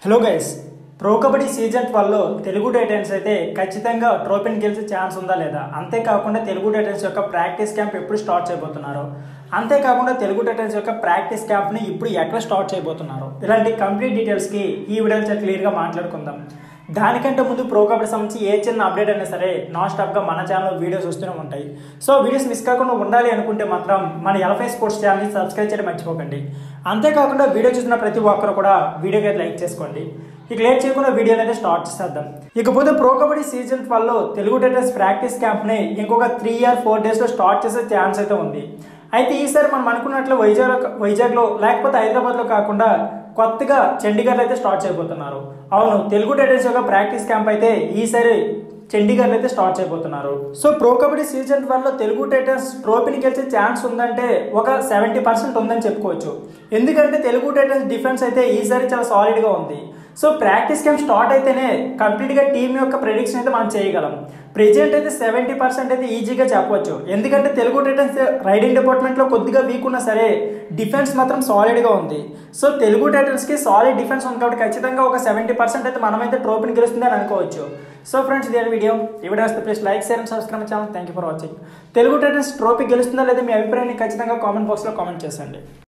Hello guys, pro kabaddi season 12లో Telugu Titans అయితే ఖచ్చితంగా ట్రోఫీని గెలిచే ఛాన్స్ ఉందా లేదా, అంతేకాకుండా తెలుగు టైటన్స్ యొక్క ప్రాక్టీస్ క్యాంప్ ఎప్పుడు స్టార్ట్ చేయబోతున్నారు, అంతేకాకుండా తెలుగు టైటన్స్ యొక్క ప్రాక్టీస్ క్యాంప్ని ఇప్పుడు ఎక్కడ స్టార్ట్ చేయబోతున్నారు, ఇలాంటి కంప్లీట్ డీటెయిల్స్కి ఈ వీడియోలో క్లియర్గా మాట్లాడుకుందాం. దానికంటే ముందు ప్రో కబడ్డీ సంబంధించి ఏ చిన్న అప్డేట్ అయినా సరే నాన్ స్టాప్గా మన ఛానల్లో వీడియోస్ వస్తూనే ఉంటాయి. సో వీడియోస్ మిస్ కాకుండా ఉండాలి అనుకుంటే మాత్రం మన ఎల్ఫై స్పోర్ట్స్ ఛానల్ని సబ్స్క్రైబ్ చేయడం మర్చిపోకండి. అంతేకాకుండా వీడియో చూసిన ప్రతి ఒక్కరు కూడా వీడియోకి లైక్ చేసుకోండి. ఇక లేట్ చేయకుండా వీడియోని అయితే స్టార్ట్ చేద్దాం. ఇకపోతే ప్రో కబడ్డీ సీజన్ 12లో తెలుగు టైటన్స్ ప్రాక్టీస్ క్యాంప్ని ఇంకొక 3 or 4 డేస్లో స్టార్ట్ చేసే ఛాన్స్ అయితే ఉంది. అయితే ఈసారి మనం అనుకున్నట్లు వైజాగ్లో లేకపోతే హైదరాబాద్లో కాకుండా కొత్తగా చండీగఢ్లో అయితే స్టార్ట్ చేయబోతున్నారు. అవును, తెలుగు టైటన్స్ యొక్క ప్రాక్టీస్ క్యాంప్ అయితే ఈసారి చండీగఢ్లో అయితే స్టార్ట్ చేయబోతున్నారు. సో ప్రో కబడ్డీ సీజన్ 12లో తెలుగు టైటన్స్ ట్రోఫీని గెలిచే ఛాన్స్ ఉందంటే ఒక 70% ఉందని చెప్పుకోవచ్చు. ఎందుకంటే తెలుగు టైటన్స్ డిఫెన్స్ అయితే ఈసారి చాలా సాలిడ్గా ఉంది. సో ప్రాక్టీస్ క్యాంప్ స్టార్ట్ అయితేనే కంప్లీట్గా టీం యొక్క ప్రెడిక్షన్ అయితే మనం చేయగలం. ప్రెజెంట్ అయితే 70% అయితే ఈజీగా చెప్పవచ్చు. ఎందుకంటే తెలుగు టైటన్స్ రైడింగ్ డిపార్ట్మెంట్లో కొద్దిగా వీక్ ఉన్నా సరే డిఫెన్స్ మాత్రం సాలిడ్గా ఉంది. సో తెలుగు టైటన్స్కి సాలిడ్ డిఫెన్స్ ఉంది కాబట్టి ఖచ్చితంగా ఒక 70% అయితే మనమైతే ట్రోఫీని గెలుస్తుందని అనుకోవచ్చు. సో ఫ్రెండ్స్, ఇదే వీడియో. ఈ వీడియో వస్తే please like, share and subscribe channel. Thank you for watching. Telugu Titans trophy గెలుస్తుందా లేదా మీ అభిప్రాయాన్ని ఖచ్చితంగా కామెంట్ బాక్స్లో కామెంట్ చేయండి.